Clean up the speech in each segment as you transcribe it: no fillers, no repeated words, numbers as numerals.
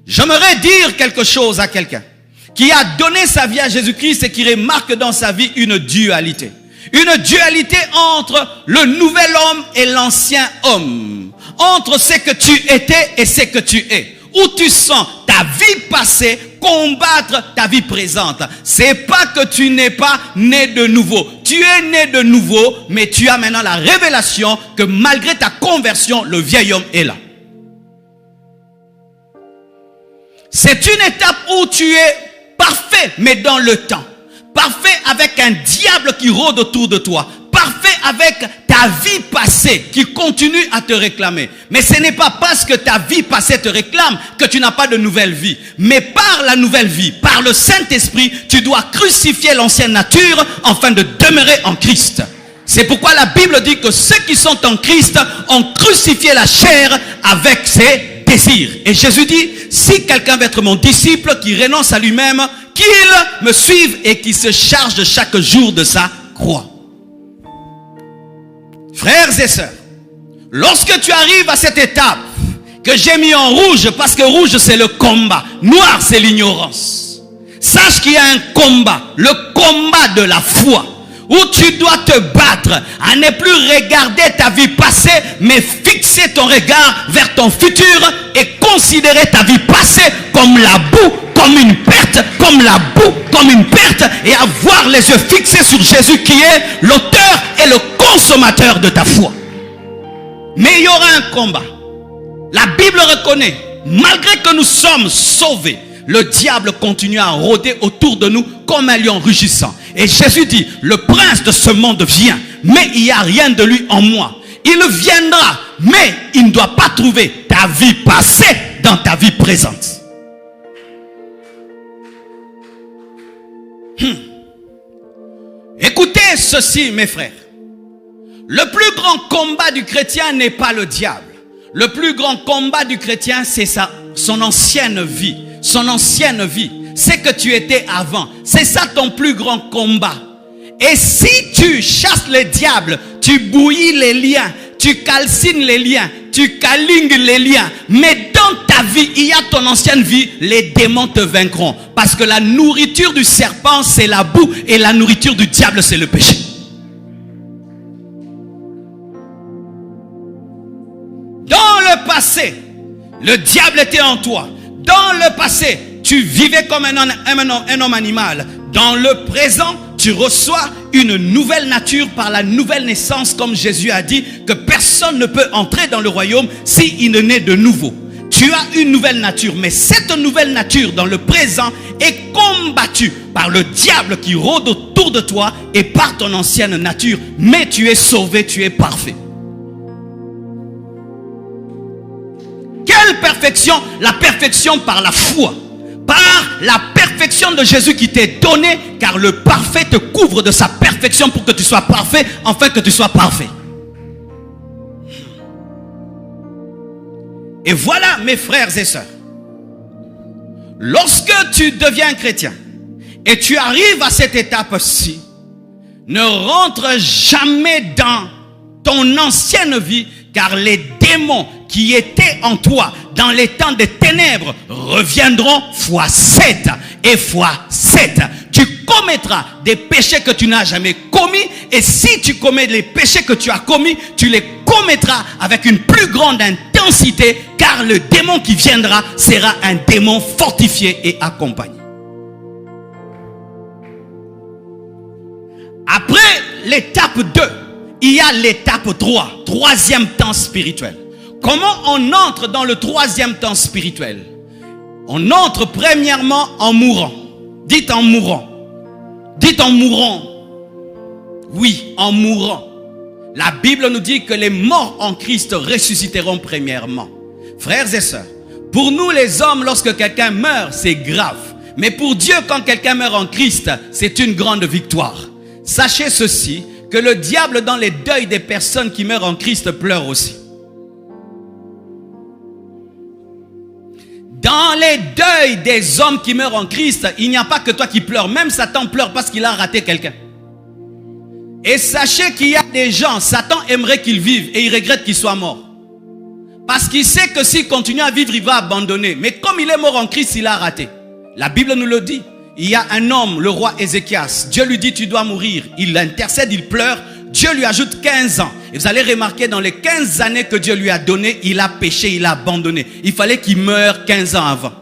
J'aimerais dire quelque chose à quelqu'un qui a donné sa vie à Jésus-Christ et qui remarque dans sa vie une dualité. Une dualité entre le nouvel homme et l'ancien homme. Entre ce que tu étais et ce que tu es. Où tu sens ta vie passée combattre ta vie présente. C'est pas que tu n'es pas né de nouveau. Tu es né de nouveau, mais tu as maintenant la révélation que malgré ta conversion, le vieil homme est là. C'est une étape où tu es parfait, mais dans le temps. Parfait avec un diable qui rôde autour de toi. Parfait avec ta vie passée qui continue à te réclamer. Mais ce n'est pas parce que ta vie passée te réclame que tu n'as pas de nouvelle vie. Mais par la nouvelle vie, par le Saint-Esprit, tu dois crucifier l'ancienne nature afin de demeurer en Christ. C'est pourquoi la Bible dit que ceux qui sont en Christ ont crucifié la chair avec ses désirs. Et Jésus dit, si quelqu'un veut être mon disciple, qui renonce à lui-même, qu'il me suive et qui se charge de chaque jour de sa croix. Frères et sœurs, lorsque tu arrives à cette étape que j'ai mis en rouge, parce que rouge c'est le combat, noir c'est l'ignorance. Sache qu'il y a un combat, le combat de la foi, où tu dois te battre à ne plus regarder ta vie passée, mais fixer ton regard vers ton futur et considérer ta vie passée comme la boue, comme une perte, comme la boue, comme une perte, et avoir les yeux fixés sur Jésus qui est l'auteur et le consommateur de ta foi. Mais il y aura un combat. La Bible reconnaît, malgré que nous sommes sauvés, le diable continue à rôder autour de nous comme un lion rugissant. Et Jésus dit, le prince de ce monde vient, mais il n'y a rien de lui en moi. Il viendra, mais il ne doit pas trouver ta vie passée dans ta vie présente. Écoutez ceci, mes frères. Le plus grand combat du chrétien n'est pas le diable. Le plus grand combat du chrétien, c'est son ancienne vie. Son ancienne vie. C'est que tu étais avant. C'est ça ton plus grand combat. Et si tu chasses le diable, tu bouillis les liens, tu calcines les liens, tu câlines les liens. Mais dans ta vie, il y a ton ancienne vie, les démons te vaincront. Parce que la nourriture du serpent, c'est la boue. Et la nourriture du diable, c'est le péché. Dans le passé, le diable était en toi. Dans le passé, tu vivais comme un homme animal. Dans le présent, tu reçois une nouvelle nature par la nouvelle naissance, comme Jésus a dit, que personne ne peut entrer dans le royaume s'il ne naît de nouveau. Tu as une nouvelle nature, mais cette nouvelle nature dans le présent est combattue par le diable qui rôde autour de toi et par ton ancienne nature. Mais tu es sauvé, tu es parfait. Quelle perfection? La perfection par la foi. Par la perfection de Jésus qui t'est donnée, car le parfait te couvre de sa perfection pour que tu sois parfait, afin que tu sois parfait. Et voilà, mes frères et sœurs, lorsque tu deviens chrétien et tu arrives à cette étape-ci, ne rentre jamais dans ton ancienne vie, car les démons qui étaient en toi dans les temps des ténèbres reviendront fois 7 et fois 7. Tu commettras des péchés que tu n'as jamais commis, et si tu commets les péchés que tu as commis, tu les commettras avec une plus grande intensité, car le démon qui viendra sera un démon fortifié et accompagné. Après l'étape 2, il y a l'étape 3, troisième temps spirituel. Comment on entre dans le troisième temps spirituel? On entre premièrement en mourant. Dites en mourant. Dites en mourant. Oui, en mourant. La Bible nous dit que les morts en Christ ressusciteront premièrement. Frères et sœurs, pour nous les hommes, lorsque quelqu'un meurt, c'est grave. Mais pour Dieu, quand quelqu'un meurt en Christ, c'est une grande victoire. Sachez ceci, que le diable dans les deuils des personnes qui meurent en Christ pleure aussi. Dans les deuils des hommes qui meurent en Christ, il n'y a pas que toi qui pleures. Même Satan pleure parce qu'il a raté quelqu'un. Et sachez qu'il y a des gens, Satan aimerait qu'ils vivent et il regrette qu'ils soient morts. Parce qu'il sait que s'il continue à vivre, il va abandonner. Mais comme il est mort en Christ, il a raté. La Bible nous le dit. Il y a un homme, le roi Ézéchias. Dieu lui dit, tu dois mourir. Il intercède, il pleure. Dieu lui ajoute 15 ans. Et vous allez remarquer, dans les 15 années que Dieu lui a données, il a péché, il a abandonné. Il fallait qu'il meure 15 ans avant.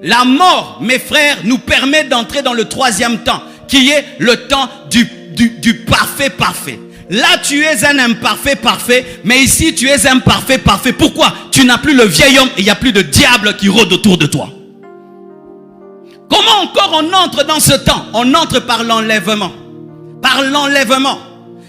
La mort, mes frères, nous permet d'entrer dans le troisième temps, qui est le temps du parfait. Là, tu es un imparfait parfait, mais ici, tu es un parfait parfait. Pourquoi? Tu n'as plus le vieil homme et il n'y a plus de diable qui rôde autour de toi. Comment encore on entre dans ce temps? On entre par l'enlèvement. Par l'enlèvement.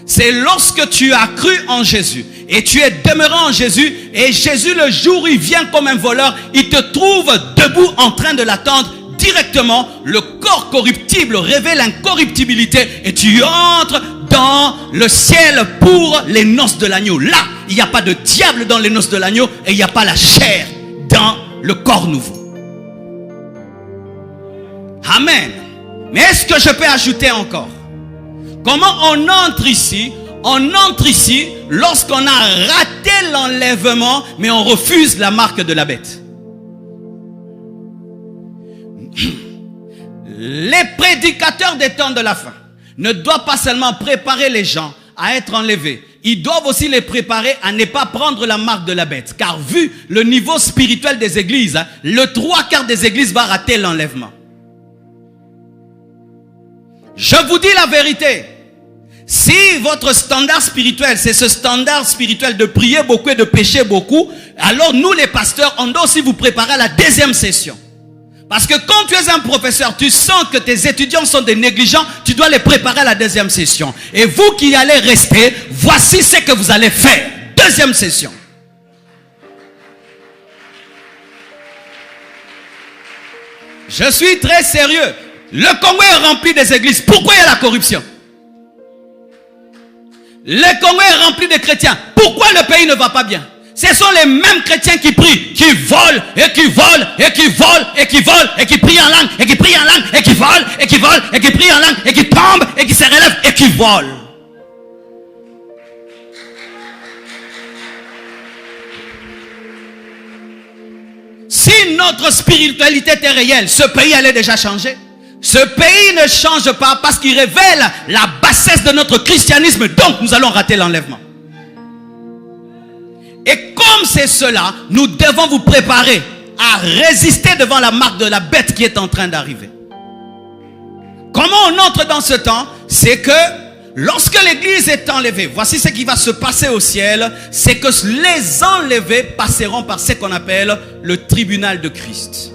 C'est lorsque tu as cru en Jésus et tu es demeuré en Jésus, et Jésus, le jour où il vient comme un voleur, il te trouve debout en train de l'attendre. Directement, le corps corruptible révèle l'incorruptibilité et tu entres dans le ciel pour les noces de l'agneau. Là, il n'y a pas de diable dans les noces de l'agneau et il n'y a pas la chair dans le corps nouveau. Amen. Mais est-ce que je peux ajouter encore? Comment on entre ici? On entre ici lorsqu'on a raté l'enlèvement, mais on refuse la marque de la bête. Les prédicateurs des temps de la fin ne doivent pas seulement préparer les gens à être enlevés, ils doivent aussi les préparer à ne pas prendre la marque de la bête. Car vu le niveau spirituel des églises, le 3/4 des églises va rater l'enlèvement. Je vous dis la vérité. Si votre standard spirituel, c'est ce standard spirituel de prier beaucoup et de pécher beaucoup, alors nous les pasteurs, on doit aussi vous préparer à la deuxième session. Parce que quand tu es un professeur, tu sens que tes étudiants sont des négligents, tu dois les préparer à la deuxième session. Et vous qui allez rester, voici ce que vous allez faire. Deuxième session. Je suis très sérieux. Le Congo est rempli des églises. Pourquoi il y a la corruption? Le Congo est rempli de chrétiens. Pourquoi le pays ne va pas bien? Ce sont les mêmes chrétiens qui prient, qui volent, et qui volent, et qui volent, et qui volent, et qui prient en langue, et qui prient en langue, et qui volent, et qui volent, et qui prient en langue, et qui tombent, et qui se relèvent, et qui volent. Si notre spiritualité était réelle, ce pays allait déjà changer. Ce pays ne change pas parce qu'il révèle la bassesse de notre christianisme, donc nous allons rater l'enlèvement. Et comme c'est cela, nous devons vous préparer à résister devant la marque de la bête qui est en train d'arriver. Comment on entre dans ce temps? C'est que lorsque l'église est enlevée, voici ce qui va se passer au ciel, c'est que les enlevés passeront par ce qu'on appelle le tribunal de Christ.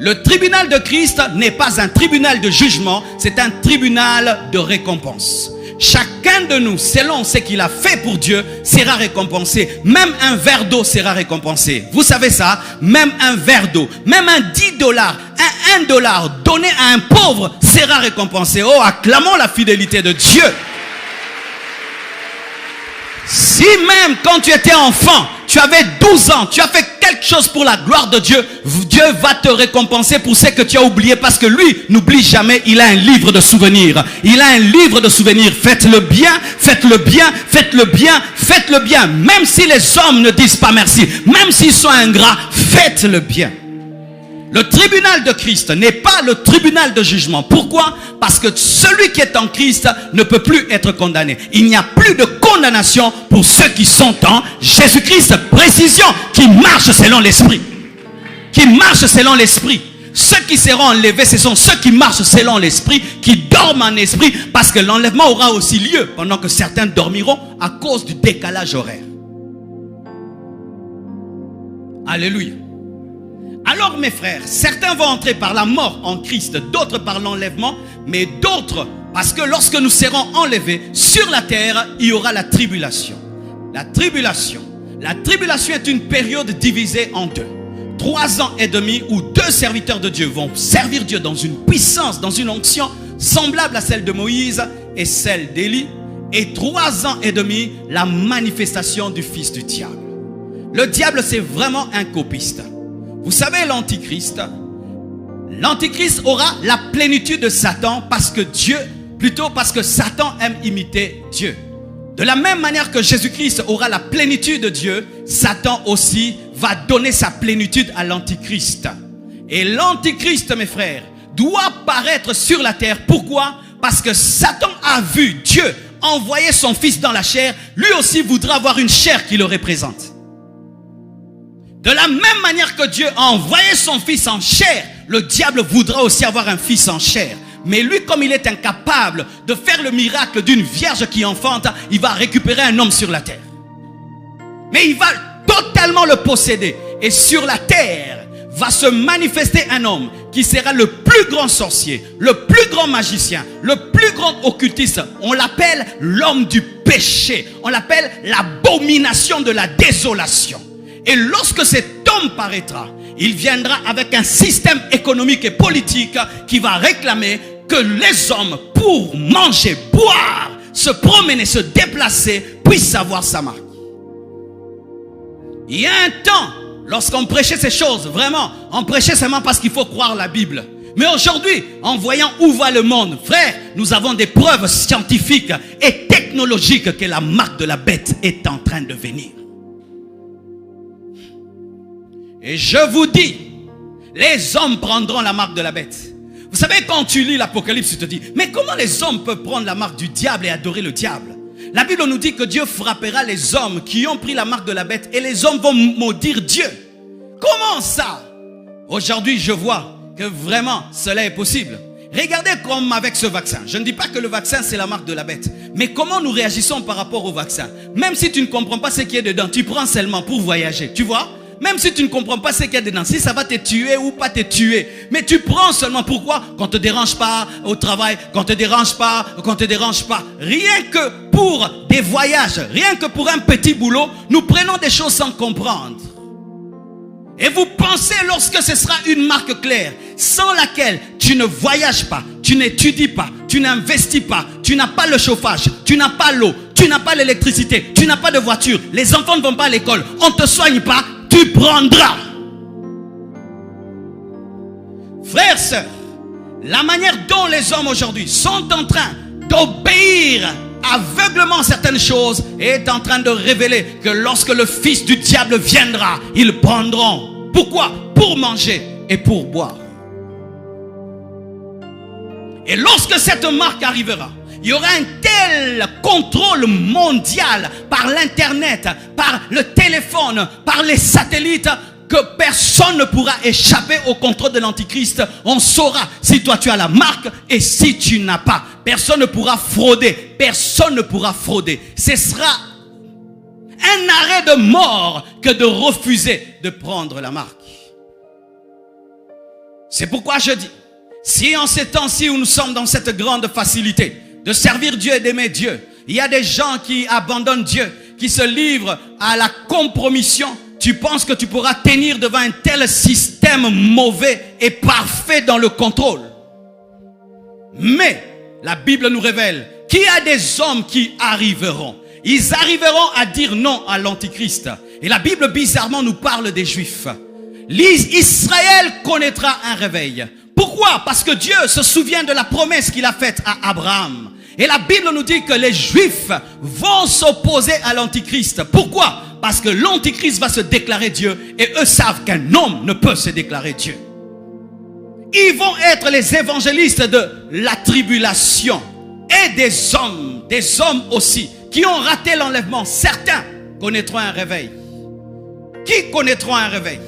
Le tribunal de Christ n'est pas un tribunal de jugement, c'est un tribunal de récompense. Chacun de nous, selon ce qu'il a fait pour Dieu, sera récompensé. Même un verre d'eau sera récompensé. Vous savez ça? Même un verre d'eau, même un $10, un $1 donné à un pauvre sera récompensé. Oh, acclamons la fidélité de Dieu. Si même quand tu étais enfant, tu avais 12 ans, tu as fait quelque chose pour la gloire de Dieu, Dieu va te récompenser pour ce que tu as oublié, parce que lui n'oublie jamais, il a un livre de souvenirs. Il a un livre de souvenirs. Faites-le bien, faites-le bien, faites-le bien, faites-le bien. Même si les hommes ne disent pas merci, même s'ils sont ingrats, faites-le bien. Le tribunal de Christ n'est pas le tribunal de jugement. Pourquoi? Parce que celui qui est en Christ ne peut plus être condamné. Il n'y a plus de condamnation pour ceux qui sont en Jésus-Christ. Précision, qui marchent selon l'esprit. Qui marchent selon l'esprit. Ceux qui seront enlevés, ce sont ceux qui marchent selon l'esprit, qui dorment en esprit, parce que l'enlèvement aura aussi lieu pendant que certains dormiront à cause du décalage horaire. Alléluia. Alors mes frères, certains vont entrer par la mort en Christ, d'autres par l'enlèvement, mais d'autres, parce que lorsque nous serons enlevés sur la terre, il y aura la tribulation. La tribulation est une période divisée en deux. 3 ans et demi où 2 serviteurs de Dieu vont servir Dieu dans une puissance, dans une onction semblable à celle de Moïse et celle d'Élie. Et 3 ans et demi, la manifestation du fils du diable. Le diable, c'est vraiment un copiste. Vous savez, l'antichrist aura la plénitude de Satan parce que Satan aime imiter Dieu. De la même manière que Jésus-Christ aura la plénitude de Dieu, Satan aussi va donner sa plénitude à l'Antichrist. Et l'Antichrist, mes frères, doit paraître sur la terre. Pourquoi? Parce que Satan a vu Dieu envoyer son fils dans la chair. Lui aussi voudra avoir une chair qui le représente. De la même manière que Dieu a envoyé son fils en chair, le diable voudra aussi avoir un fils en chair. Mais lui, comme il est incapable de faire le miracle d'une vierge qui enfante, il va récupérer un homme sur la terre. Mais il va totalement le posséder. Et sur la terre va se manifester un homme qui sera le plus grand sorcier, le plus grand magicien, le plus grand occultiste. On l'appelle l'homme du péché. On l'appelle l'abomination de la désolation. Et lorsque cet homme paraîtra, il viendra avec un système économique et politique qui va réclamer que les hommes, pour manger, boire, se promener, se déplacer, puissent avoir sa marque. Il y a un temps, lorsqu'on prêchait ces choses, vraiment, on prêchait seulement parce qu'il faut croire la Bible. Mais aujourd'hui, en voyant où va le monde, frère, nous avons des preuves scientifiques et technologiques que la marque de la bête est en train de venir. Et je vous dis, les hommes prendront la marque de la bête. Vous savez, quand tu lis l'Apocalypse, tu te dis, mais comment les hommes peuvent prendre la marque du diable et adorer le diable? La Bible nous dit que Dieu frappera les hommes qui ont pris la marque de la bête et les hommes vont maudire Dieu. Comment ça? Aujourd'hui, je vois que vraiment cela est possible. Regardez comme avec ce vaccin. Je ne dis pas que le vaccin c'est la marque de la bête. Mais comment nous réagissons par rapport au vaccin? Même si tu ne comprends pas ce qu'il y a dedans, tu prends seulement pour voyager. Tu vois? Même si tu ne comprends pas ce qu'il y a dedans, si ça va te tuer ou pas te tuer. Mais tu prends seulement pourquoi? Qu'on ne te dérange pas au travail, qu'on ne te dérange pas, qu'on ne te dérange pas. Rien que pour des voyages, rien que pour un petit boulot, nous prenons des choses sans comprendre. Et vous pensez lorsque ce sera une marque claire, sans laquelle tu ne voyages pas, tu n'étudies pas, tu n'investis pas, tu n'as pas le chauffage, tu n'as pas l'eau, tu n'as pas l'électricité, tu n'as pas de voiture, les enfants ne vont pas à l'école, on ne te soigne pas, tu prendras. Frères, sœurs, la manière dont les hommes aujourd'hui sont en train d'obéir aveuglement certaines choses est en train de révéler que lorsque le fils du diable viendra, ils prendront. Pourquoi? Pour manger et pour boire. Et lorsque cette marque arrivera, il y aura un tel contrôle mondial par l'internet, par le téléphone, par les satellites, que personne ne pourra échapper au contrôle de l'Antichrist. On saura si toi tu as la marque et si tu n'as pas. Personne ne pourra frauder. Personne ne pourra frauder. Ce sera un arrêt de mort que de refuser de prendre la marque. C'est pourquoi je dis, si en ces temps-ci où nous sommes dans cette grande facilité de servir Dieu et d'aimer Dieu, il y a des gens qui abandonnent Dieu, qui se livrent à la compromission. Tu penses que tu pourras tenir devant un tel système mauvais et parfait dans le contrôle. Mais la Bible nous révèle qu'il y a des hommes qui arriveront. Ils arriveront à dire non à l'Antichrist. Et la Bible bizarrement nous parle des Juifs. Israël connaîtra un réveil. Pourquoi? Parce que Dieu se souvient de la promesse qu'il a faite à Abraham. Et la Bible nous dit que les Juifs vont s'opposer à l'Antichrist. Pourquoi? Parce que l'Antichrist va se déclarer Dieu et eux savent qu'un homme ne peut se déclarer Dieu. Ils vont être les évangélistes de la tribulation et des hommes aussi qui ont raté l'enlèvement. Certains connaîtront un réveil. Qui connaîtront un réveil?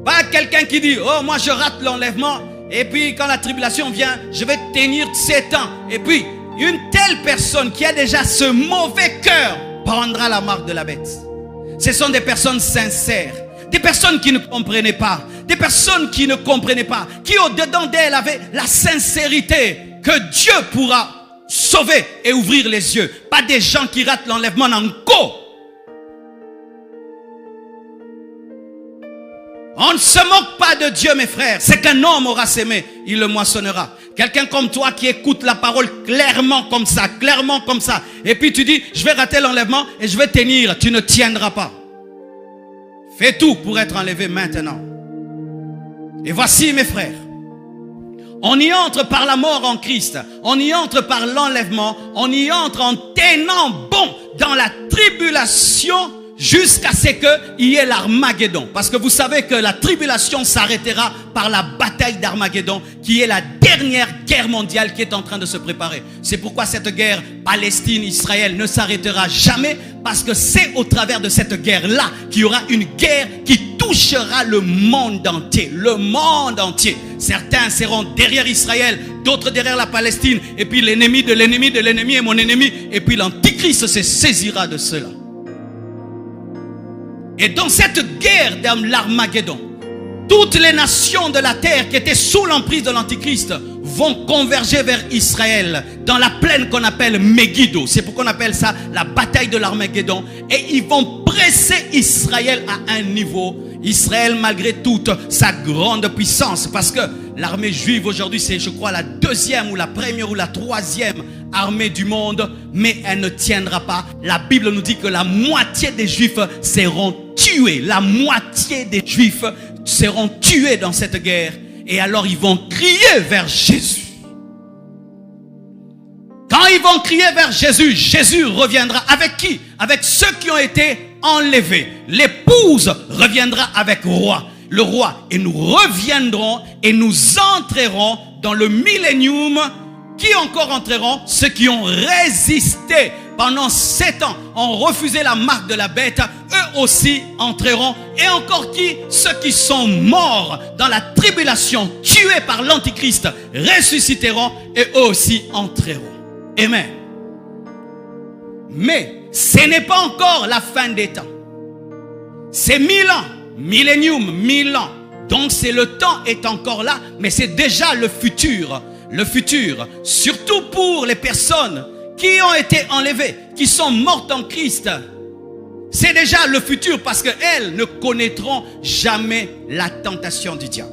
Pas quelqu'un qui dit, oh moi je rate l'enlèvement et puis quand la tribulation vient, je vais tenir 7 ans. Et puis une telle personne qui a déjà ce mauvais cœur prendra la marque de la bête. Ce sont des personnes sincères, des personnes qui ne comprenaient pas, des personnes qui ne comprenaient pas, qui au-dedans d'elles avaient la sincérité que Dieu pourra sauver et ouvrir les yeux. Pas des gens qui ratent l'enlèvement en co. On ne se moque pas de Dieu, mes frères. C'est qu'un homme aura sémé, il le moissonnera. Quelqu'un comme toi qui écoute la parole clairement comme ça. Et puis tu dis, je vais rater l'enlèvement et je vais tenir. Tu ne tiendras pas. Fais tout pour être enlevé maintenant. Et voici, mes frères, On y entre par la mort en Christ. On y entre par l'enlèvement. On y entre en tenant bon dans la tribulation jusqu'à ce qu'il y ait l'Armageddon. Parce que vous savez que la tribulation s'arrêtera par la bataille d'Armageddon, qui est la dernière guerre mondiale qui est en train de se préparer. C'est pourquoi cette guerre Palestine-Israël ne s'arrêtera jamais, parce que c'est au travers de cette guerre-là qu'il y aura une guerre qui touchera le monde entier. Le monde entier. Certains seront derrière Israël, d'autres derrière la Palestine, et puis l'ennemi de l'ennemi de l'ennemi est mon ennemi, et puis l'Antichrist se saisira de cela. Et dans cette guerre de l'Armageddon, toutes les nations de la terre qui étaient sous l'emprise de l'Antichrist vont converger vers Israël dans la plaine qu'on appelle Megiddo. C'est pourquoi on appelle ça la bataille de l'Armageddon. Et ils vont presser Israël à un niveau. Israël, malgré toute sa grande puissance, parce que l'armée juive aujourd'hui, c'est, je crois, la deuxième ou la première ou la troisième armée du monde, mais elle ne tiendra pas. La Bible nous dit que la moitié des Juifs seront tués. La moitié des Juifs seront tués dans cette guerre. Et alors ils vont crier vers Jésus. Quand ils vont crier vers Jésus, Jésus reviendra avec qui? Avec ceux qui ont été enlevés. L'épouse reviendra avec le roi. Et nous reviendrons et nous entrerons dans le millénium. Qui encore entreront? Ceux qui ont résisté pendant 7 ans, ont refusé la marque de la bête, eux aussi entreront. Et encore qui? Ceux qui sont morts dans la tribulation, tués par l'Antichrist, ressusciteront et eux aussi entreront. Amen. Mais ce n'est pas encore la fin des temps. C'est 1000 ans, millénium, 1000 ans. Donc c'est le temps est encore là, mais c'est déjà le futur. Le futur, surtout pour les personnes qui ont été enlevées, qui sont mortes en Christ. C'est déjà le futur parce qu'elles ne connaîtront jamais la tentation du diable.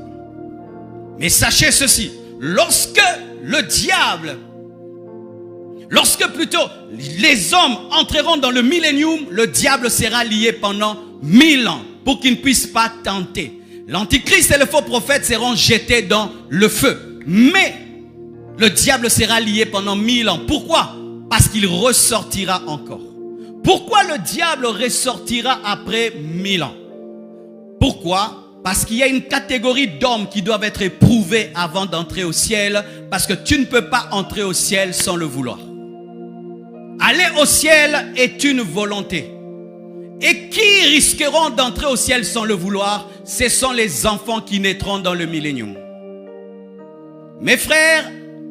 Mais sachez ceci, lorsque plutôt les hommes entreront dans le millénium, le diable sera lié pendant 1000 ans pour qu'il ne puisse pas tenter. L'Antichrist et le faux prophète seront jetés dans le feu. Mais le diable sera lié pendant 1000 ans. Pourquoi? Parce qu'il ressortira encore. Pourquoi le diable ressortira après 1000 ans? Pourquoi? Parce qu'il y a une catégorie d'hommes qui doivent être éprouvés avant d'entrer au ciel. Parce que tu ne peux pas entrer au ciel sans le vouloir. Aller au ciel est une volonté. Et qui risqueront d'entrer au ciel sans le vouloir? Ce sont les enfants qui naîtront dans le millénium. Mes frères,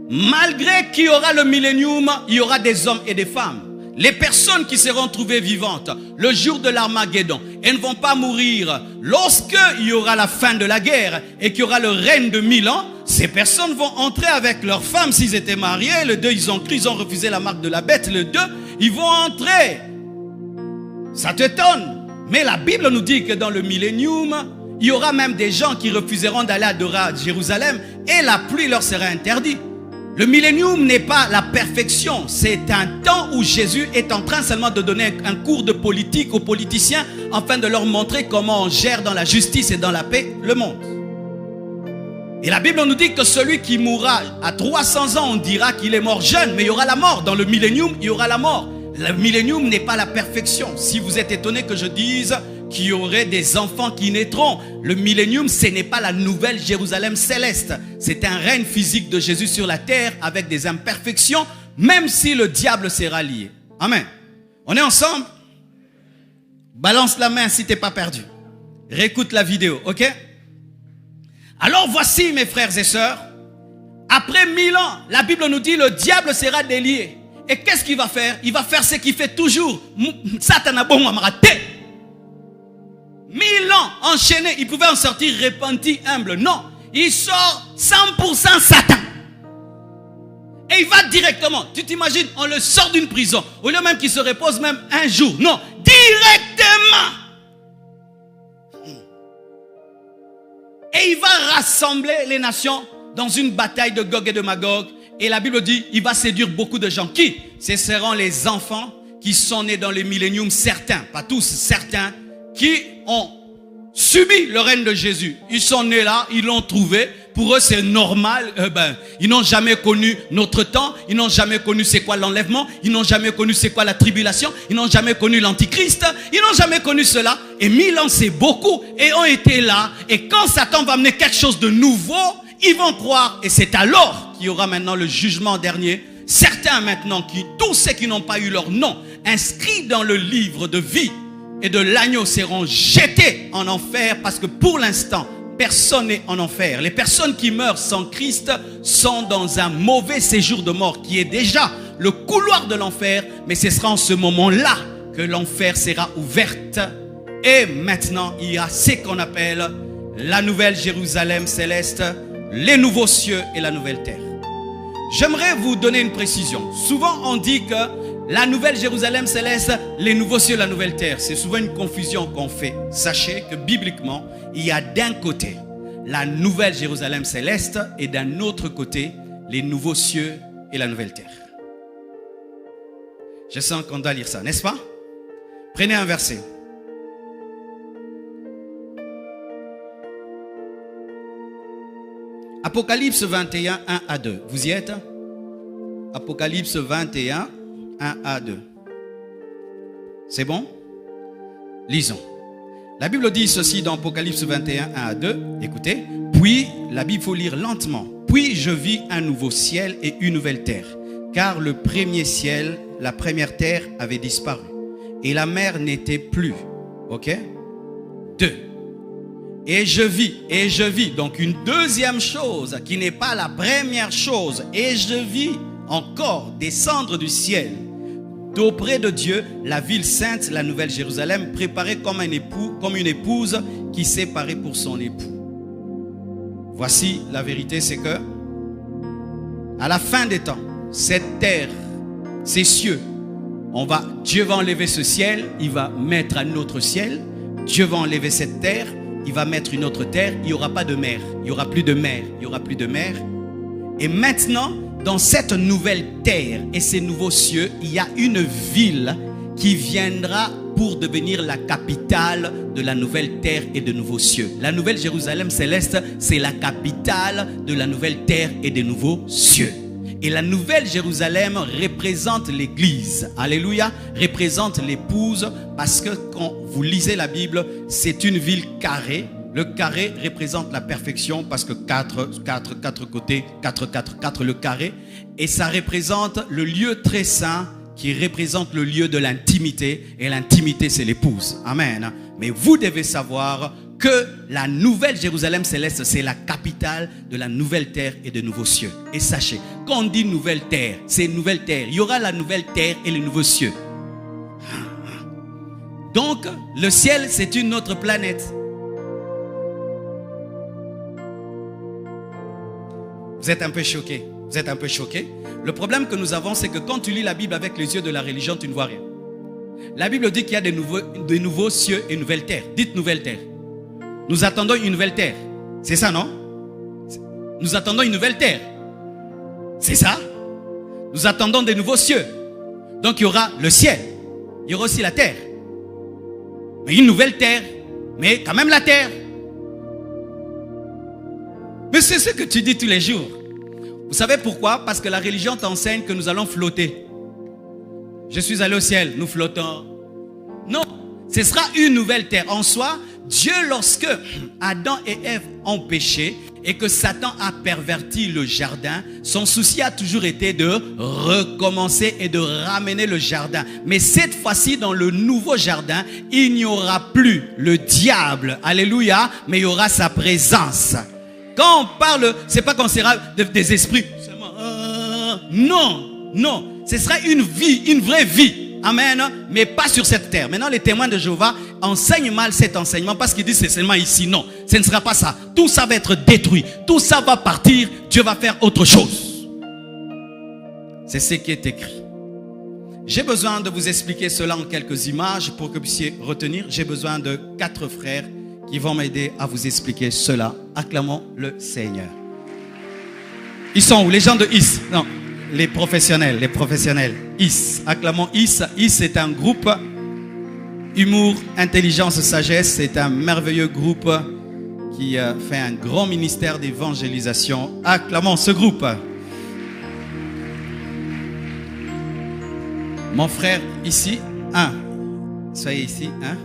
malgré qu'il y aura le millénium, il y aura des hommes et des femmes. Les personnes qui seront trouvées vivantes le jour de l'Armageddon, elles ne vont pas mourir. Lorsqu'il y aura la fin de la guerre et qu'il y aura le règne de 1000 ans, ces personnes vont entrer avec leurs femmes s'ils étaient mariés. Le 2, ils ont cru, ils ont refusé la marque de la bête. Le 2, ils vont entrer. Ça t'étonne? Mais la Bible nous dit que dans le millénium, il y aura même des gens qui refuseront d'aller adorer à Jérusalem et la pluie leur sera interdite. Le millénium n'est pas la perfection. C'est un temps où Jésus est en train seulement de donner un cours de politique aux politiciens afin de leur montrer comment on gère dans la justice et dans la paix le monde. Et la Bible nous dit que celui qui mourra à 300 ans, on dira qu'il est mort jeune, mais il y aura la mort. Dans le millénium, il y aura la mort. Le millénium n'est pas la perfection. Si vous êtes étonné que je dise qu'il y aurait des enfants qui naîtront, le millénium, ce n'est pas la nouvelle Jérusalem céleste. C'est un règne physique de Jésus sur la terre avec des imperfections, même si le diable sera lié. Amen. On est ensemble? Balance la main si tu n'es pas perdu. Réécoute la vidéo, ok? Alors voici, mes frères et sœurs, après 1000 ans, la Bible nous dit le diable sera délié. Et qu'est-ce qu'il va faire? Il va faire ce qu'il fait toujours. Satan a bon à rater. 1000 ans enchaînés, il pouvait en sortir repenti, humble. Non, il sort 100% Satan. Et il va directement. Tu t'imagines, on le sort d'une prison. Au lieu même qu'il se repose même un jour. Non, directement. Et il va rassembler les nations dans une bataille de Gog et de Magog. Et la Bible dit, il va séduire beaucoup de gens. Qui? Ce seront les enfants qui sont nés dans le millénium, certains, pas tous, certains, qui ont subi le règne de Jésus. Ils sont nés là, ils l'ont trouvé, pour eux c'est normal. Ils n'ont jamais connu notre temps. Ils n'ont jamais connu c'est quoi l'enlèvement. Ils n'ont jamais connu c'est quoi la tribulation. Ils n'ont jamais connu l'antichrist. Ils n'ont jamais connu cela. Et 1000 ans c'est beaucoup. Et ont été là. Et quand Satan va amener quelque chose de nouveau, ils vont croire. Et c'est alors qu'il y aura maintenant le jugement dernier. Certains maintenant, tous ceux qui n'ont pas eu leur nom inscrits dans le livre de vie et de l'agneau seront jetés en enfer, parce que pour l'instant, personne n'est en enfer. Les personnes qui meurent sans Christ sont dans un mauvais séjour de mort qui est déjà le couloir de l'enfer, mais ce sera en ce moment-là que l'enfer sera ouverte. Et maintenant, il y a ce qu'on appelle la nouvelle Jérusalem céleste, les nouveaux cieux et la nouvelle terre. J'aimerais vous donner une précision. Souvent, on dit que la nouvelle Jérusalem céleste, les nouveaux cieux, la nouvelle terre. C'est souvent une confusion qu'on fait. Sachez que bibliquement, il y a d'un côté la nouvelle Jérusalem céleste et d'un autre côté les nouveaux cieux et la nouvelle terre. Je sens qu'on doit lire ça, n'est-ce pas? Prenez un verset. Apocalypse 21, 1 à 2. Vous y êtes? Apocalypse 21, 1 à 2. C'est bon? Lisons. La Bible dit ceci dans Apocalypse 21, 1 à 2. Écoutez. Puis, la Bible, il faut lire lentement. Puis je vis un nouveau ciel et une nouvelle terre. Car le premier ciel, la première terre avait disparu. Et la mer n'était plus. Ok? 2. Et je vis. Donc une deuxième chose qui n'est pas la première chose. Et je vis encore descendre du ciel d'auprès de Dieu la ville sainte, la nouvelle Jérusalem, préparée comme une épouse qui s'est parée pour son époux. Voici la vérité, c'est que à la fin des temps, cette terre, ces cieux, Dieu va enlever ce ciel, il va mettre un autre ciel. Dieu va enlever cette terre, il va mettre une autre terre. Il n'y aura pas de mer, il n'y aura plus de mer, il n'y aura plus de mer. Et maintenant, dans cette nouvelle terre et ces nouveaux cieux, il y a une ville qui viendra pour devenir la capitale de la nouvelle terre et de nouveaux cieux. La nouvelle Jérusalem céleste, c'est la capitale de la nouvelle terre et des nouveaux cieux. Et la nouvelle Jérusalem représente l'église. Alléluia. Représente l'épouse, parce que quand vous lisez la Bible, c'est une ville carrée. Le carré représente la perfection, parce que 4 côtés, 4 le carré. Et ça représente le lieu très saint qui représente le lieu de l'intimité. Et l'intimité, c'est l'épouse. Amen. Mais vous devez savoir que la nouvelle Jérusalem céleste, c'est la capitale de la nouvelle terre et de nouveaux cieux. Et sachez, quand on dit nouvelle terre, c'est une nouvelle terre. Il y aura la nouvelle terre et les nouveaux cieux. Donc, le ciel, c'est une autre planète. Vous êtes un peu choqués. Vous êtes un peu choqués. Le problème que nous avons, c'est que quand tu lis la Bible avec les yeux de la religion, tu ne vois rien. La Bible dit qu'il y a des nouveaux cieux et une nouvelle terre. Dites nouvelle terre. Nous attendons une nouvelle terre. C'est ça, non? Nous attendons une nouvelle terre. C'est ça? Nous attendons des nouveaux cieux. Donc il y aura le ciel. Il y aura aussi la terre. Mais une nouvelle terre. Mais quand même la terre. Mais c'est ce que tu dis tous les jours. Vous savez pourquoi? Parce que la religion t'enseigne que nous allons flotter. Je suis allé au ciel, nous flottons. Non, ce sera une nouvelle terre. En soi, Dieu, lorsque Adam et Ève ont péché et que Satan a perverti le jardin, son souci a toujours été de recommencer et de ramener le jardin. Mais cette fois-ci, dans le nouveau jardin, il n'y aura plus le diable, alléluia, mais il y aura sa présence. Quand on parle, c'est pas qu'on sera des esprits. Non, non. Ce sera une vie, une vraie vie. Amen. Mais pas sur cette terre. Maintenant, les témoins de Jéhovah enseignent mal cet enseignement parce qu'ils disent c'est seulement ici. Non, ce ne sera pas ça. Tout ça va être détruit. Tout ça va partir. Dieu va faire autre chose. C'est ce qui est écrit. J'ai besoin de vous expliquer cela en quelques images pour que vous puissiez retenir. J'ai besoin de 4 frères qui vont m'aider à vous expliquer cela. Acclamons le Seigneur. Ils sont où? Les gens de Is? Non. Les professionnels. Is. Acclamons Is. Is, c'est un groupe humour, intelligence, sagesse. C'est un merveilleux groupe qui fait un grand ministère d'évangélisation. Acclamons ce groupe. Mon frère ici, 1. Soyez ici, 1.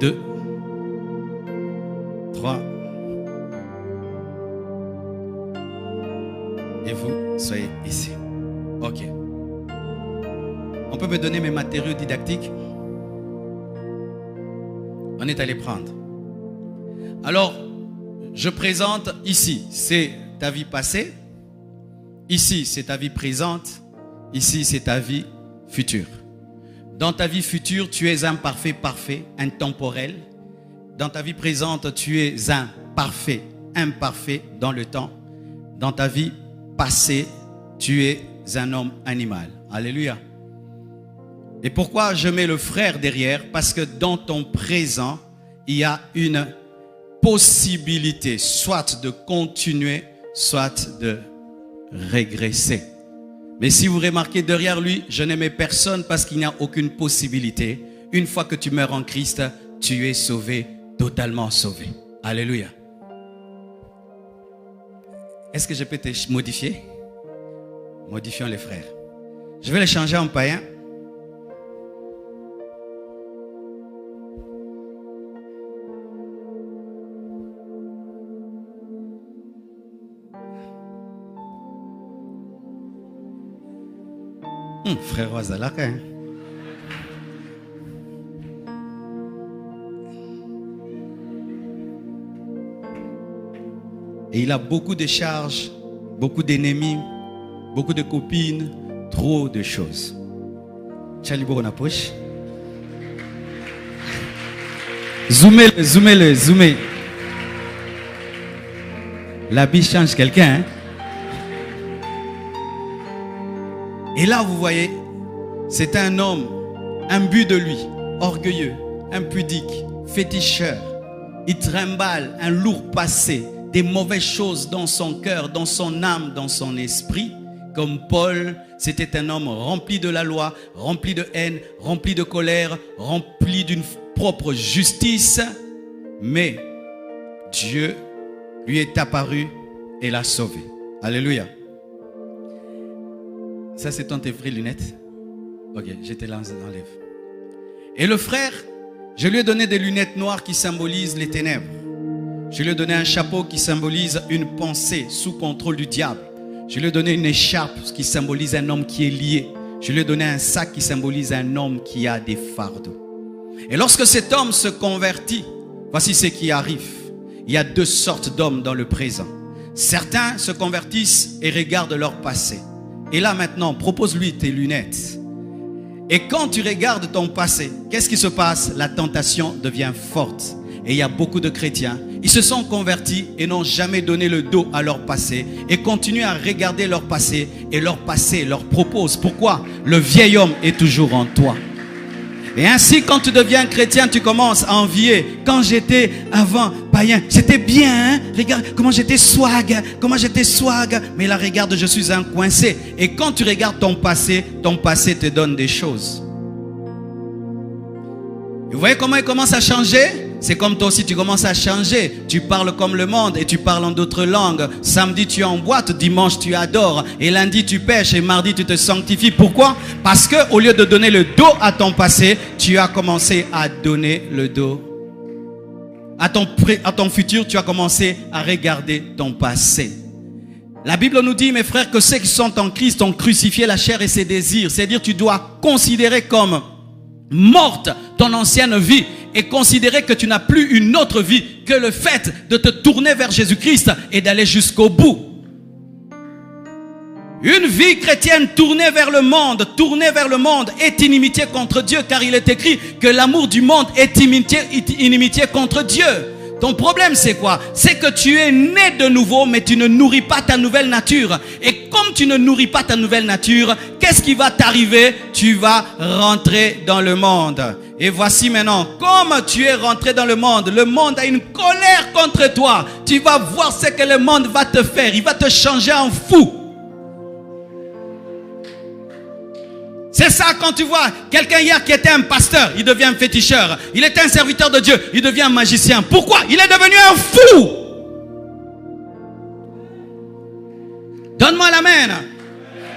2. 3. Et vous, soyez ici. Ok. On peut me donner mes matériaux didactiques? On est allé prendre. Alors, je présente ici, c'est ta vie passée. Ici, c'est ta vie présente. Ici, c'est ta vie future. Dans ta vie future, tu es un parfait, intemporel. Dans ta vie présente, tu es un parfait, imparfait dans le temps. Dans ta vie passée, tu es un homme animal. Alléluia. Et pourquoi je mets le frère derrière? Parce que dans ton présent, il y a une possibilité, soit de continuer, soit de régresser. Mais si vous remarquez derrière lui, je n'aimais personne parce qu'il n'y a aucune possibilité. Une fois que tu meurs en Christ, tu es sauvé, totalement sauvé. Alléluia. Est-ce que je peux te modifier? Modifions les frères. Je vais les changer en païen. Frère Wazalaka. Hein? Et il a beaucoup de charges, beaucoup d'ennemis, beaucoup de copines, trop de choses. Chalibor na poche. Zoomez-le. L'habit change quelqu'un. Hein? Et là, vous voyez, c'est un homme, imbu de lui, orgueilleux, impudique, féticheur. Il trimballe un lourd passé, des mauvaises choses dans son cœur, dans son âme, dans son esprit. Comme Paul, c'était un homme rempli de la loi, rempli de haine, rempli de colère, rempli d'une propre justice. Mais Dieu lui est apparu et l'a sauvé. Alléluia. Ça, c'est tes vraies lunettes. Ok, je te l'enlève. Et le frère, je lui ai donné des lunettes noires qui symbolisent les ténèbres. Je lui ai donné un chapeau qui symbolise une pensée sous contrôle du diable. Je lui ai donné une écharpe qui symbolise un homme qui est lié. Je lui ai donné un sac qui symbolise un homme qui a des fardeaux. Et lorsque cet homme se convertit, voici ce qui arrive. Il y a 2 sortes d'hommes dans le présent. Certains se convertissent et regardent leur passé. Et là maintenant, propose-lui tes lunettes. Et quand tu regardes ton passé, qu'est-ce qui se passe? La tentation devient forte. Et il y a beaucoup de chrétiens, ils se sont convertis et n'ont jamais donné le dos à leur passé. Et continuent à regarder leur passé. Et leur passé leur propose. Pourquoi? Le vieil homme est toujours en toi. Et ainsi, quand tu deviens chrétien, tu commences à envier. Quand j'étais avant païen, j'étais bien, hein? Regarde comment j'étais swag. Mais là, regarde, je suis un coincé. Et quand tu regardes ton passé te donne des choses. Et vous voyez comment il commence à changer? C'est comme toi aussi, tu commences à changer. Tu parles comme le monde et tu parles en d'autres langues. Samedi, tu es en boîte. Dimanche, tu adores. Et lundi, tu pêches. Et mardi, tu te sanctifies. Pourquoi? Parce que au lieu de donner le dos à ton passé, tu as commencé à donner le dos à ton futur. Tu as commencé à regarder ton passé. La Bible nous dit, mes frères, que ceux qui sont en Christ ont crucifié la chair et ses désirs. C'est-à-dire, tu dois considérer comme morte ton ancienne vie et considérer que tu n'as plus une autre vie que le fait de te tourner vers Jésus-Christ et d'aller jusqu'au bout. Une vie chrétienne tournée vers le monde est inimitié contre Dieu, car il est écrit que l'amour du monde est inimitié contre Dieu. Ton problème, c'est quoi? C'est que tu es né de nouveau, mais tu ne nourris pas ta nouvelle nature. Et comme tu ne nourris pas ta nouvelle nature, qu'est-ce qui va t'arriver? Tu vas rentrer dans le monde. Et voici maintenant, comme tu es rentré dans le monde a une colère contre toi. Tu vas voir ce que le monde va te faire. Il va te changer en fou. C'est C'est ça quand tu vois quelqu'un hier qui était un pasteur, il devient un féticheur. Il était un serviteur de Dieu, il devient un magicien. Pourquoi? Il est devenu un fou. Donne-moi l'amen.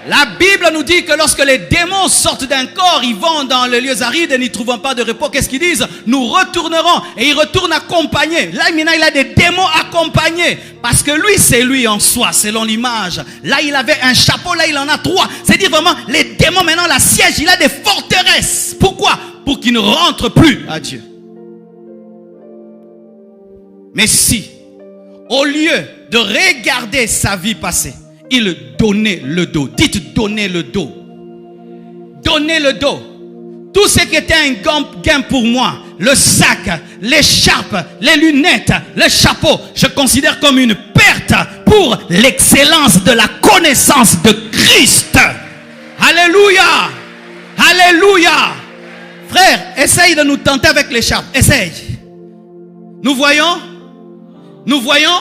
La Bible nous dit que lorsque les démons sortent d'un corps, ils vont dans les lieux arides et n'y trouvant pas de repos. Qu'est-ce qu'ils disent? Nous retournerons. Et ils retournent accompagnés. Là, maintenant, il a des démons accompagnés. Parce que lui, c'est lui en soi, selon l'image. Là, il avait un chapeau, là, il en a 3. C'est-à-dire vraiment, les démons, maintenant, la siège, il a des forteresses. Pourquoi? Pour qu'ils ne rentrent plus à Dieu. Mais si, au lieu de regarder sa vie passée, il donnait le dos. Dites donner le dos. Donner le dos. Tout ce qui était un gain pour moi, le sac, l'écharpe, les lunettes, le chapeau, je considère comme une perte pour l'excellence de la connaissance de Christ. Alléluia. Alléluia. Frère, essaye de nous tenter avec l'écharpe. Essaye. Nous voyons? Nous voyons?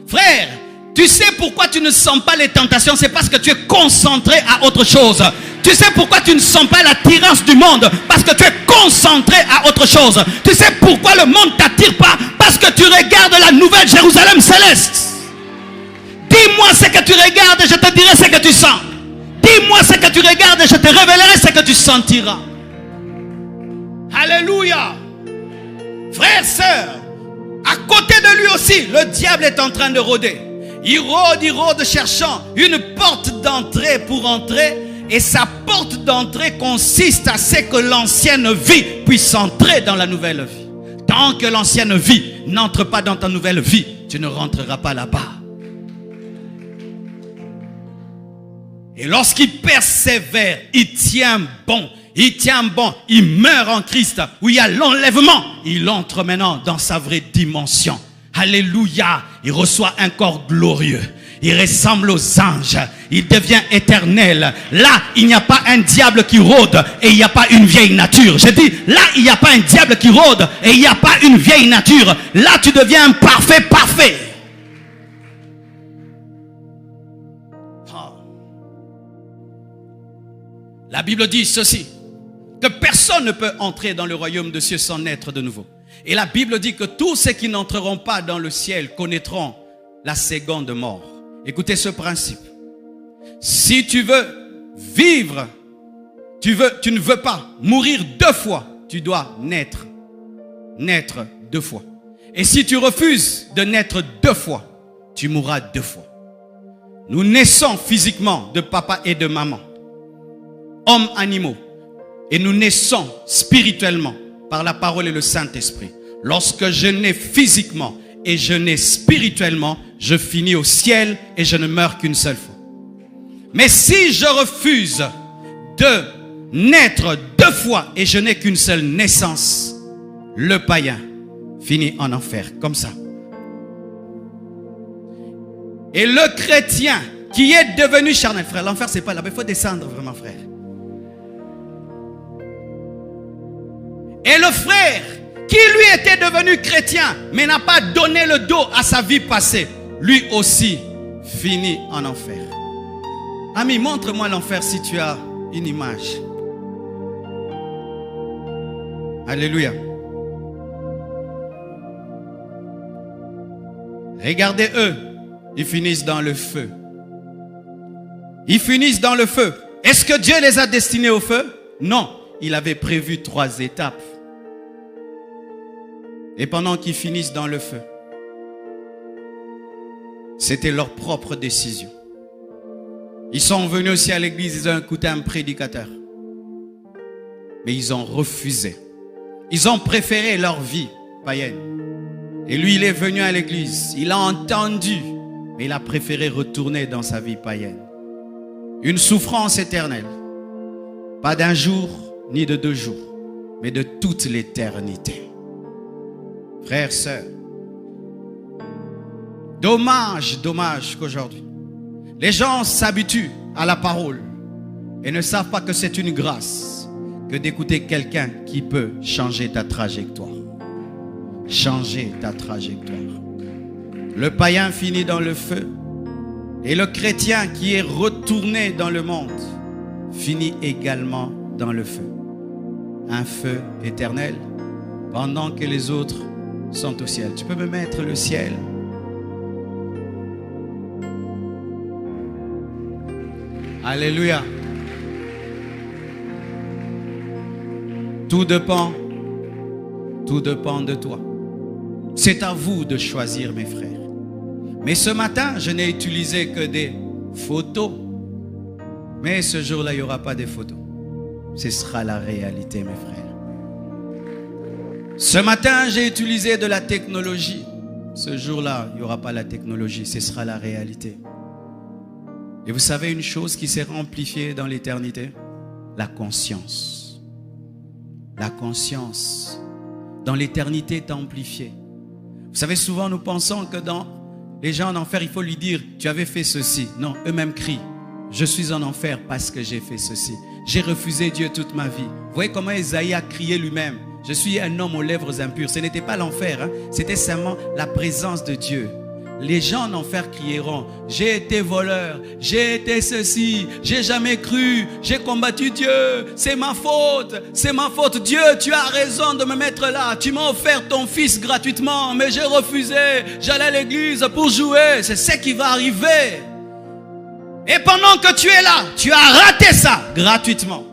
Frère, tu sais pourquoi tu ne sens pas les tentations? C'est parce que tu es concentré à autre chose. Tu sais pourquoi tu ne sens pas l'attirance du monde? Parce que tu es concentré à autre chose. Tu sais pourquoi le monde ne t'attire pas? Parce que tu regardes la nouvelle Jérusalem céleste. Dis-moi ce que tu regardes et je te dirai ce que tu sens. Dis-moi ce que tu regardes et je te révélerai ce que tu sentiras. Alléluia. Frères, sœurs, à côté de lui aussi, le diable est en train de rôder. Il rôde cherchant une porte d'entrée pour entrer. Et sa porte d'entrée consiste à ce que l'ancienne vie puisse entrer dans la nouvelle vie. Tant que l'ancienne vie n'entre pas dans ta nouvelle vie, tu ne rentreras pas là-bas. Et lorsqu'il persévère, il tient bon. Il tient bon, il meurt en Christ, où il y a l'enlèvement. Il entre maintenant dans sa vraie dimension. Alléluia. Il reçoit un corps glorieux. Il ressemble aux anges. Il devient éternel. Là, il n'y a pas un diable qui rôde et il n'y a pas une vieille nature. Je dis, là, il n'y a pas un diable qui rôde et il n'y a pas une vieille nature. Là, tu deviens un parfait. La Bible dit ceci, que personne ne peut entrer dans le royaume de cieux sans naître de nouveau. Et la Bible dit que tous ceux qui n'entreront pas dans le ciel connaîtront la seconde mort. Écoutez ce principe. Si tu veux vivre, tu ne veux pas mourir 2 fois, tu dois naître 2 fois. Et si tu refuses de naître 2 fois, tu mourras 2 fois. Nous naissons physiquement de papa et de maman, hommes, animaux. Et nous naissons spirituellement par la parole et le Saint-Esprit. Lorsque je nais physiquement et je nais spirituellement, je finis au ciel et je ne meurs qu'une seule fois. Mais si je refuse de naître 2 fois et je n'ai qu'une seule naissance, le païen finit en enfer, comme ça. Et le chrétien qui est devenu charnel, frère, l'enfer c'est pas là, il faut descendre vraiment, frère. Et le frère qui lui était devenu chrétien mais n'a pas donné le dos à sa vie passée, lui aussi finit en enfer. Ami, montre-moi l'enfer si tu as une image. Alléluia. Regardez eux, ils finissent dans le feu. Ils finissent dans le feu. Est-ce que Dieu les a destinés au feu? Non, il avait prévu 3 étapes. Et pendant qu'ils finissent dans le feu, c'était leur propre décision. Ils sont venus aussi à l'église, ils ont écouté un prédicateur. Mais ils ont refusé. Ils ont préféré leur vie païenne. Et lui, il est venu à l'église, il a entendu, mais il a préféré retourner dans sa vie païenne. Une souffrance éternelle. Pas d'un jour, ni de 2 jours, mais de toute l'éternité. Frères, sœurs, dommage qu'aujourd'hui, les gens s'habituent à la parole et ne savent pas que c'est une grâce que d'écouter quelqu'un qui peut changer ta trajectoire. Changer ta trajectoire. Le païen finit dans le feu et le chrétien qui est retourné dans le monde finit également dans le feu. Un feu éternel pendant que les autres sont au ciel. Tu peux me mettre le ciel? Alléluia. Tout dépend de toi. C'est à vous de choisir, mes frères. Mais ce matin, je n'ai utilisé que des photos. Mais ce jour-là, il n'y aura pas de photos. Ce sera la réalité, mes frères. Ce matin, j'ai utilisé de la technologie. Ce jour-là, il n'y aura pas la technologie. Ce sera la réalité. Et vous savez une chose qui sera amplifiée dans l'éternité? La conscience. La conscience dans l'éternité est amplifiée. Vous savez, souvent nous pensons que dans les gens en enfer, il faut lui dire, tu avais fait ceci. Non, eux-mêmes crient, je suis en enfer parce que j'ai fait ceci. J'ai refusé Dieu toute ma vie. Vous voyez comment Ésaïe a crié lui-même. Je suis un homme aux lèvres impures. Ce n'était pas l'enfer, hein? C'était seulement la présence de Dieu. Les gens en enfer crieront, j'ai été voleur, j'ai été ceci, j'ai jamais cru, j'ai combattu Dieu, c'est ma faute, Dieu, tu as raison de me mettre là, tu m'as offert ton fils gratuitement, mais j'ai refusé, j'allais à l'église pour jouer, c'est ce qui va arriver. Et pendant que tu es là, tu as raté ça gratuitement.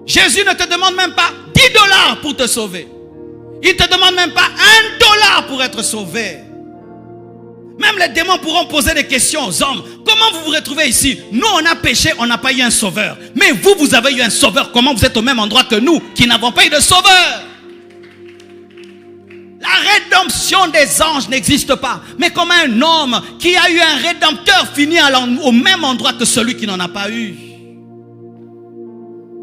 Jésus ne te demande même pas $10 pour te sauver. Il ne te demande même pas $1 pour être sauvé. Même les démons pourront poser des questions aux hommes. Comment vous vous retrouvez ici? Nous, on a péché, on n'a pas eu un sauveur. Mais vous, vous avez eu un sauveur. Comment vous êtes au même endroit que nous, qui n'avons pas eu de sauveur? La rédemption des anges n'existe pas. Mais comme un homme qui a eu un rédempteur finit au même endroit que celui qui n'en a pas eu.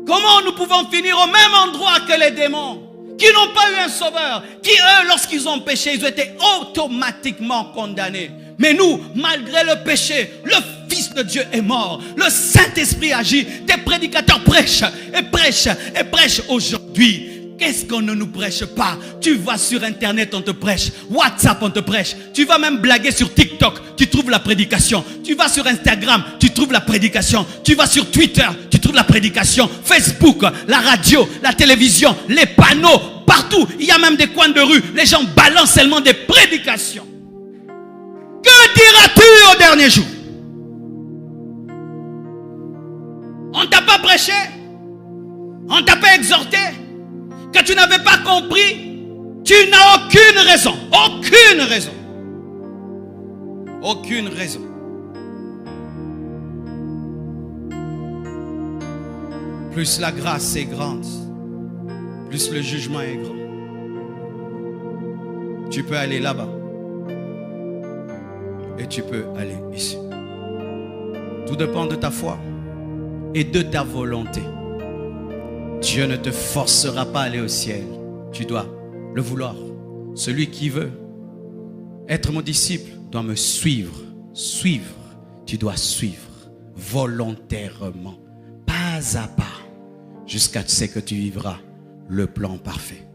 Comment nous pouvons finir au même endroit que les démons qui n'ont pas eu un sauveur, qui eux, lorsqu'ils ont péché, ils ont été automatiquement condamnés. Mais nous, malgré le péché, le Fils de Dieu est mort. Le Saint-Esprit agit. Des prédicateurs prêchent et prêchent et prêchent aujourd'hui. Qu'est-ce qu'on ne nous prêche pas? Tu vas sur Internet, on te prêche. WhatsApp, on te prêche. Tu vas même blaguer sur TikTok, tu trouves la prédication. Tu vas sur Instagram, tu trouves la prédication. Tu vas sur Twitter, tu trouves la prédication. Facebook, la radio, la télévision, les panneaux, partout. Il y a même des coins de rue. Les gens balancent seulement des prédications. Que diras-tu au dernier jour? On t'a pas prêché? On t'a pas exhorté? Que tu n'avais pas compris? Tu n'as aucune raison. Aucune raison. Aucune raison. Plus la grâce est grande, plus le jugement est grand. Tu peux aller là-bas. Et tu peux aller ici. Tout dépend de ta foi et de ta volonté. Dieu ne te forcera pas à aller au ciel. Tu dois le vouloir. Celui qui veut être mon disciple doit me suivre. Suivre. Tu dois suivre volontairement, pas à pas, jusqu'à ce que tu vivras le plan parfait.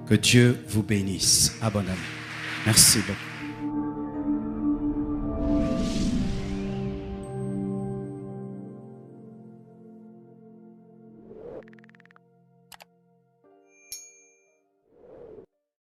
Que Dieu vous bénisse abondamment. Merci beaucoup.